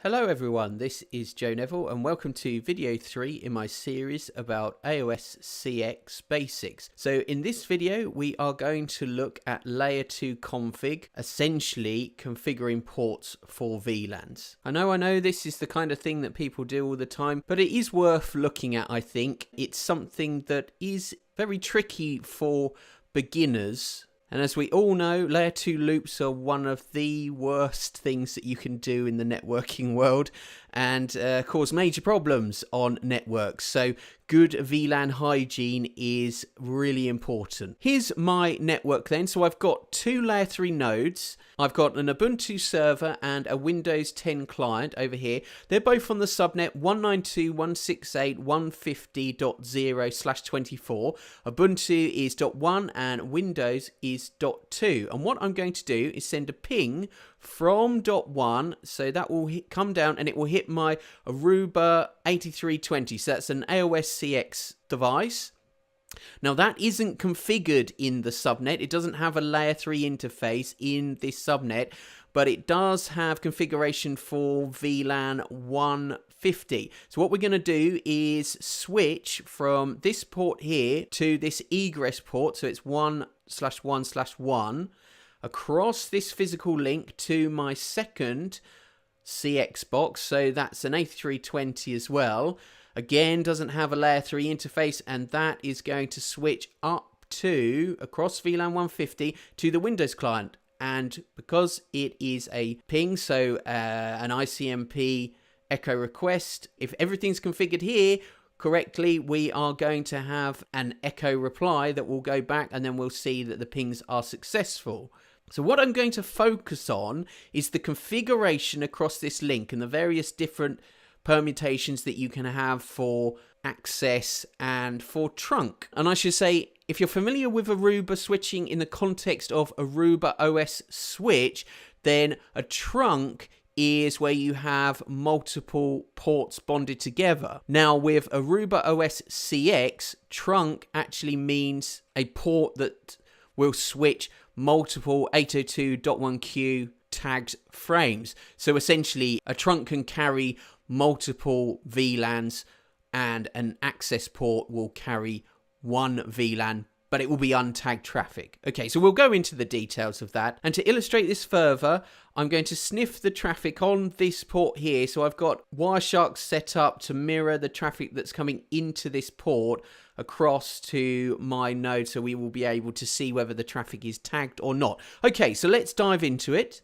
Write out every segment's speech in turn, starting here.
Hello everyone, this is Joe Neville and welcome to video 3 in my series about AOS CX Basics. So in this video we are going to look at layer 2 config, essentially configuring ports for VLANs. I know this is the kind of thing that people do all the time, but it is worth looking at. I think it's something that is very tricky for beginners. And as we all know, layer 2 loops are one of the worst things that you can do in the networking world and cause major problems on networks. So good VLAN hygiene is really important. Here's my network then. So I've got two layer 3 nodes. I've got an Ubuntu server and a Windows 10 client over here. They're both on the subnet 192.168.150.0/24. Ubuntu is .1 and Windows is .2. And what I'm going to do is send a ping from .1, so that will come down and it will hit my Aruba 8320. So that's an AOS CX device. Now that isn't configured in the subnet. It doesn't have a layer 3 interface in this subnet, but it does have configuration for VLAN 150. So what we're going to do is switch from this port here to this egress port. So it's 1/1/1 across this physical link to my second CX box. So that's an 8320 as well. Again, doesn't have a layer 3 interface, and that is going to switch up to across VLAN 150 to the Windows client. And because it is a ping, so an ICMP echo request, if everything's configured here correctly, we are going to have an echo reply that will go back, and then we'll see that the pings are successful. So what I'm going to focus on is the configuration across this link and the various different permutations that you can have for access and for trunk. And I should say, if you're familiar with Aruba switching in the context of Aruba OS switch, then a trunk is where you have multiple ports bonded together. Now with Aruba OS CX, trunk actually means a port that will switch multiple 802.1q tagged frames. So essentially a trunk can carry multiple VLANs and an access port will carry one VLAN, but it will be untagged traffic. Okay, so we'll go into the details of that. And to illustrate this further, I'm going to sniff the traffic on this port here. So I've got Wireshark set up to mirror the traffic that's coming into this port across to my node, so we will be able to see whether the traffic is tagged or not. Okay, so let's dive into it.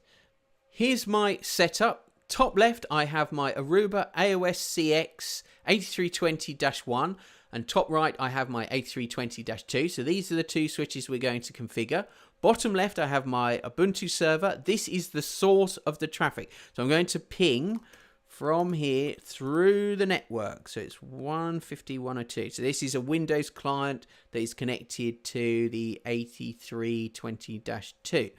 Here's my setup. Top left, I have my Aruba AOS CX 8320-1, and top right, I have my 8320-2. So these are the two switches we're going to configure. Bottom left, I have my Ubuntu server. This is the source of the traffic. So I'm going to ping from here through the network. So it's 150.102. So this is a Windows client that is connected to the 8320-2.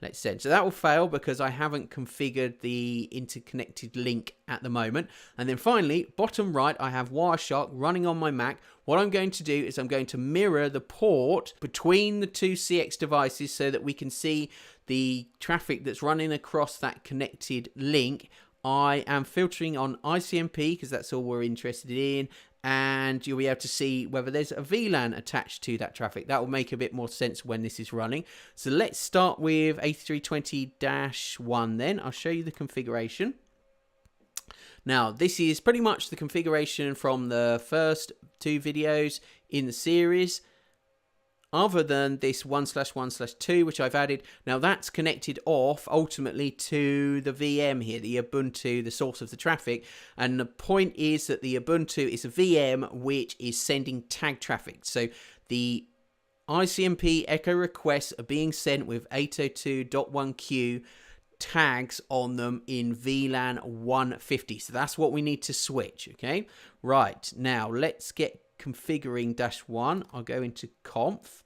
Let's send. So that will fail because I haven't configured the interconnected link at the moment. And then finally, bottom right, I have Wireshark running on my Mac. What I'm going to do is I'm going to mirror the port between the two CX devices so that we can see the traffic that's running across that connected link. I am filtering on ICMP because that's all we're interested in, and you'll be able to see whether there's a VLAN attached to that traffic. That will make a bit more sense when this is running. So let's start with 8320-1 then. I'll show you the configuration. Now, this is pretty much the configuration from the first two videos in the series, other than this 1/1/2, which I've added. Now that's connected off ultimately to the VM here, the Ubuntu, the source of the traffic. And the point is that the Ubuntu is a VM which is sending tag traffic. So the ICMP echo requests are being sent with 802.1q tags on them in VLAN 150. So that's what we need to switch, okay? Right, now let's get configuring -1. I'll go into conf.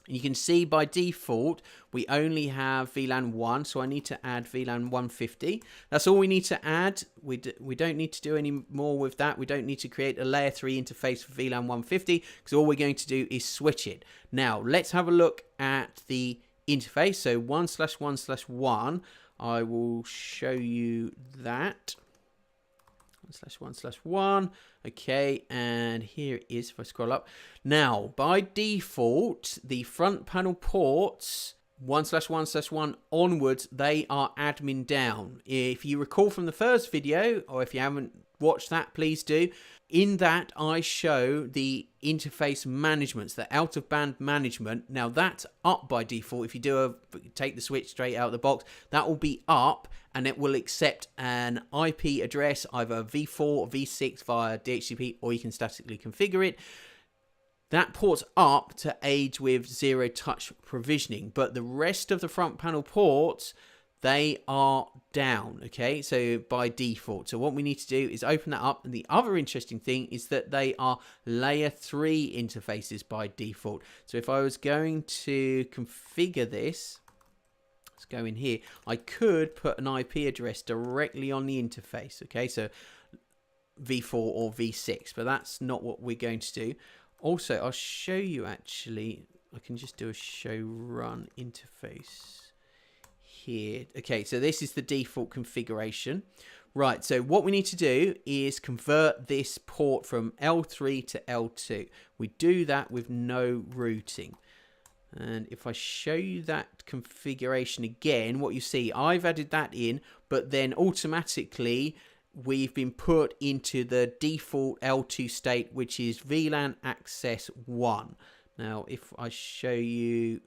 You can see by default we only have VLAN 1, so I need to add VLAN 150. That's all we need to add. We don't need to do any more with that. We don't need to create a layer 3 interface for VLAN 150 because all we're going to do is switch it. Now let's have a look at the interface. So 1/1/1, I will show you that. 1/1/1. Okay, and here it is if I scroll up. Now, by default, the front panel ports 1/1/1 onwards, they are admin down. If you recall from the first video, or if you haven't watched that, please do. In that, I show the interface management, the out of band management. Now that's up by default. If you take the switch straight out of the box, that will be up, and it will accept an IP address, either V4 or V6 via DHCP, or you can statically configure it. That ports up to aid with zero touch provisioning, but the rest of the front panel ports, they are down, okay, so by default. So what we need to do is open that up, and the other interesting thing is that they are layer 3 interfaces by default. So if I was going to configure this, let's go in here, I could put an IP address directly on the interface, okay, so V4 or V6, but that's not what we're going to do. Also, I'll show you actually, I can just do a show run interface here. Okay, so this is the default configuration. Right, so what we need to do is convert this port from L3 to L2. We do that with no routing. And if I show you that configuration again, what you see, I've added that in, but then automatically we've been put into the default L2 state, which is VLAN access 1. Now, if I show you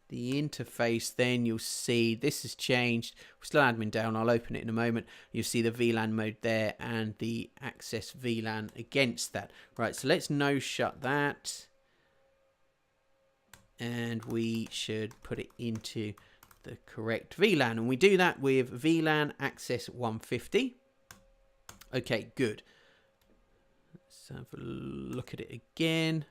the interface, then you'll see this has changed. We're still admin down. I'll open it in a moment. You'll see the VLAN mode there and the access VLAN against that. Right, so let's no shut that. And we should put it into the correct VLAN. And we do that with VLAN access 150. Okay, good. Let's have a look at it again.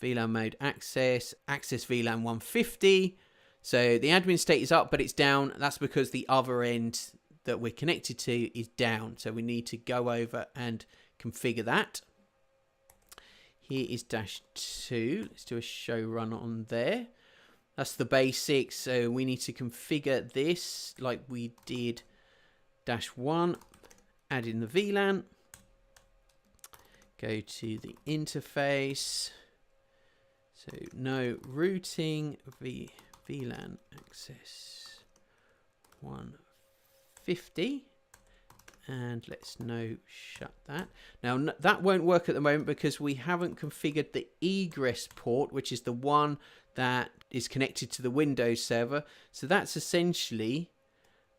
VLAN mode access VLAN 150. So the admin state is up, but it's down. That's because the other end that we're connected to is down. So we need to go over and configure that. Here is -2. Let's do a show run on there. That's the basics. So we need to configure this like we did -1. Add in the VLAN. Go to the interface. So no routing, VLAN access 150. And let's no shut that. Now that won't work at the moment because we haven't configured the egress port, which is the one that is connected to the Windows server. So that's essentially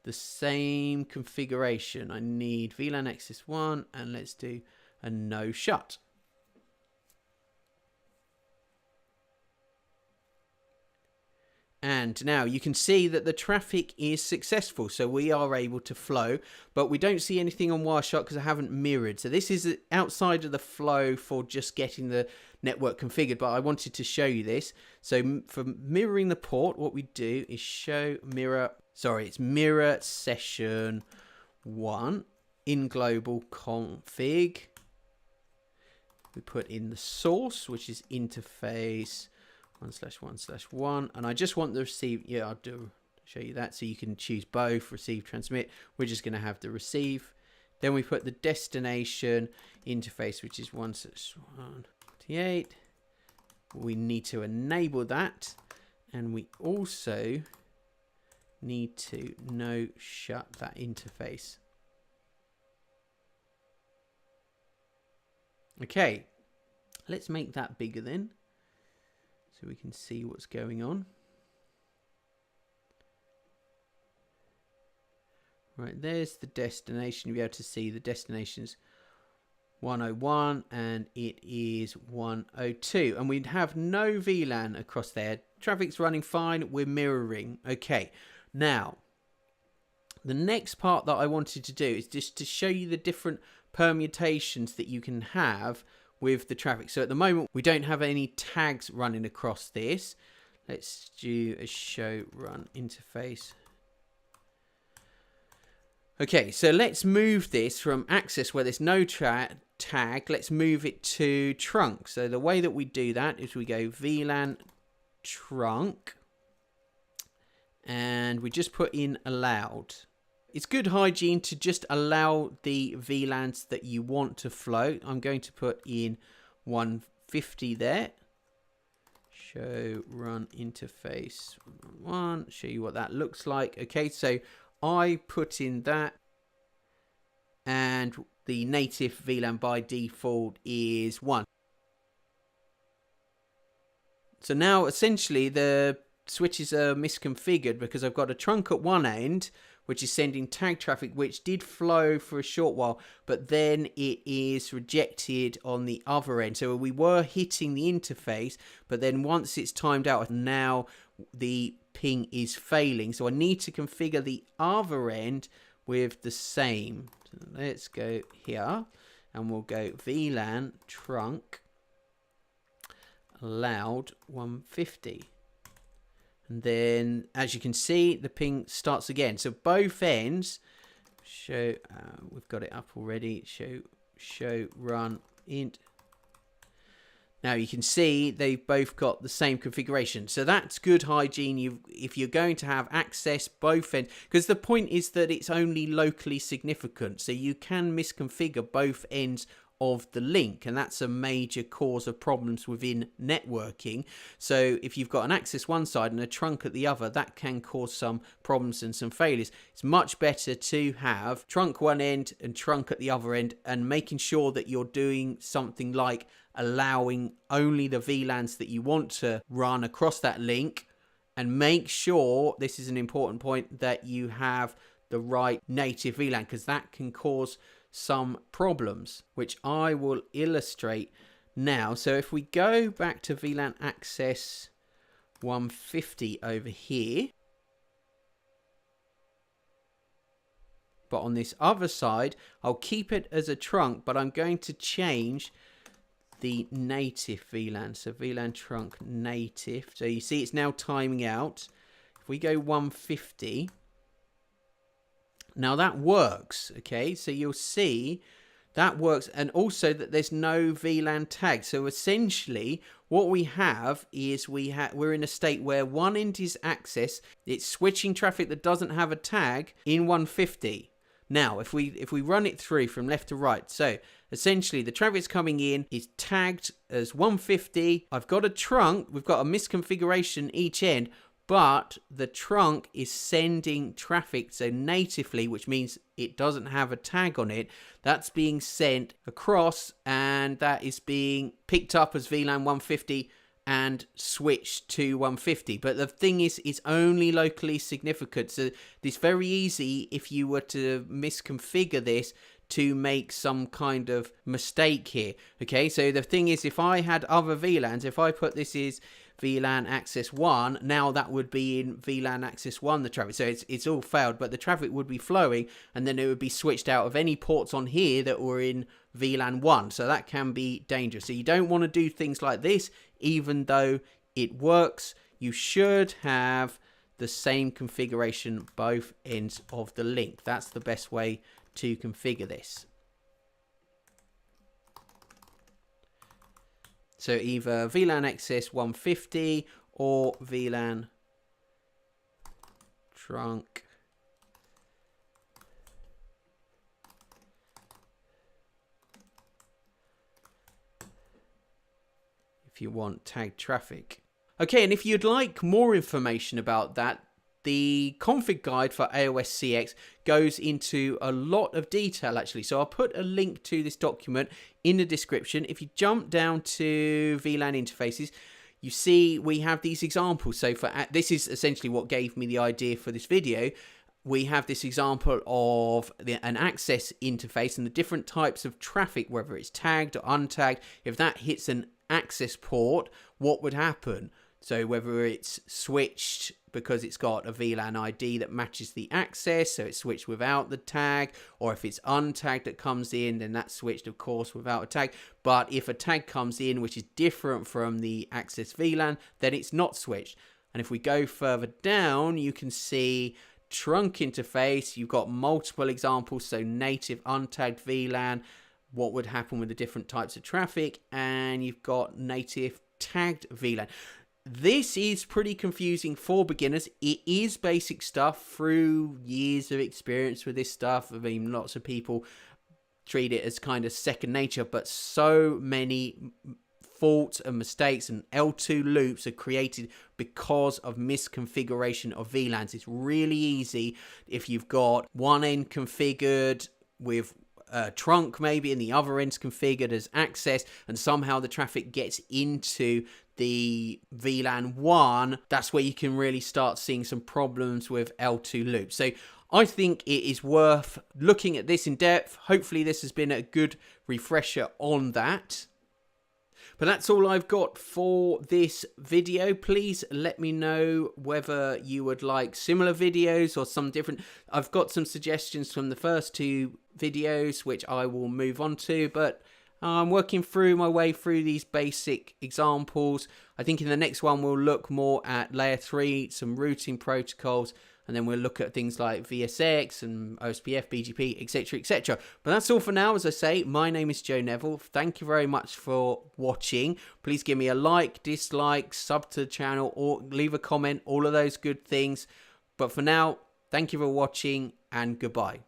the same configuration. I need VLAN access 1, and let's do a no shut. And now you can see that the traffic is successful. So we are able to flow, but we don't see anything on Wireshark because I haven't mirrored. So this is outside of the flow for just getting the network configured, but I wanted to show you this. So for mirroring the port, what we do is show mirror, it's mirror session 1 in global config. We put in the source, which is interface 1/1/1, and I just want the receive. Yeah, I'll show you that so you can choose both, receive, transmit. We're just going to have the receive. Then we put the destination interface, which is 1/128. We need to enable that, and we also need to no shut that interface. Okay, let's make that bigger then, so we can see what's going on. Right, there's the destination. You'll be able to see the destination's 101 and it is 102. And we'd have no VLAN across there. Traffic's running fine. We're mirroring. Okay, now the next part that I wanted to do is just to show you the different permutations that you can have with the traffic. So at the moment we don't have any tags running across this. Let's do a show run interface. Okay, so let's move this from access where there's no tag, let's move it to trunk. So the way that we do that is we go VLAN trunk and we just put in allowed. It's good hygiene to just allow the VLANs that you want to flow. I'm going to put in 150 there. Show run interface 1, show you what that looks like. Okay, so I put in that, and the native VLAN by default is 1. So now essentially the switches are misconfigured because I've got a trunk at one end which is sending tag traffic, which did flow for a short while, but then it is rejected on the other end. So we were hitting the interface, but then once it's timed out, now the ping is failing. So I need to configure the other end with the same. So let's go here and we'll go VLAN trunk allowed 150. And then, as you can see, the ping starts again. So both ends show. We've got it up already. Show run int. Now you can see they've both got the same configuration. So that's good hygiene. If you're going to have access both ends, because the point is that it's only locally significant. So you can misconfigure both ends of the link, and that's a major cause of problems within networking. So if you've got an access one side and a trunk at the other, that can cause some problems and some failures. It's much better to have trunk one end and trunk at the other end, and making sure that you're doing something like allowing only the VLANs that you want to run across that link, and make sure, this is an important point, that you have the right native VLAN, because that can cause some problems, which I will illustrate now. So if we go back to VLAN access 150 over here, but on this other side, I'll keep it as a trunk, but I'm going to change the native VLAN. So VLAN trunk native. So you see it's now timing out. If we go 150, now that works, okay? So you'll see that works, and also that there's no VLAN tag. So essentially what we have is we're in a state where one end is access, it's switching traffic that doesn't have a tag in 150. Now if we run it through from left to right, so essentially the traffic's coming in is tagged as 150. I've got a trunk, we've got a misconfiguration each end, but the trunk is sending traffic, so natively, which means it doesn't have a tag on it. That's being sent across, and that is being picked up as VLAN 150 and switched to 150. But the thing is, it's only locally significant. So it's very easy, if you were to misconfigure this, to make some kind of mistake here. Okay, so the thing is, if I had other VLANs, if I put this is VLAN access 1, now that would be in VLAN access 1, the traffic. So it's all failed, but the traffic would be flowing, and then it would be switched out of any ports on here that were in VLAN 1. So that can be dangerous. So you don't want to do things like this, even though it works. You should have the same configuration both ends of the link. That's the best way to configure this. So either VLAN access 150 or VLAN trunk if you want tagged traffic. Okay, and if you'd like more information about that, the config guide for AOS CX goes into a lot of detail, actually. So I'll put a link to this document in the description. If you jump down to VLAN interfaces, you see we have these examples. So this is essentially what gave me the idea for this video. We have this example of an access interface and the different types of traffic, whether it's tagged or untagged. If that hits an access port, what would happen? So whether it's switched because it's got a VLAN ID that matches the access, so it's switched without the tag, or if it's untagged that comes in, then that's switched, of course, without a tag. But if a tag comes in which is different from the access VLAN, then it's not switched. And if we go further down, you can see trunk interface, you've got multiple examples, so native untagged VLAN, what would happen with the different types of traffic, and you've got native tagged VLAN. This is pretty confusing for beginners. It is basic stuff through years of experience with this stuff. I mean, lots of people treat it as kind of second nature, but so many faults and mistakes and L2 loops are created because of misconfiguration of VLANs. It's really easy if you've got one end configured with a trunk maybe and the other end's configured as access, and somehow the traffic gets into the VLAN 1, that's where you can really start seeing some problems with L2 loops. So I think it is worth looking at this in depth. Hopefully this has been a good refresher on that. But that's all I've got for this video. Please let me know whether you would like similar videos or some different. I've got some suggestions from the first two videos, which I will move on to, but I'm working through my way through these basic examples. I think in the next one, we'll look more at layer 3, some routing protocols, and then we'll look at things like VSX and OSPF, BGP, etc, etc. But that's all for now. As I say, my name is Joe Neville. Thank you very much for watching. Please give me a like, dislike, sub to the channel, or leave a comment, all of those good things. But for now, thank you for watching, and goodbye.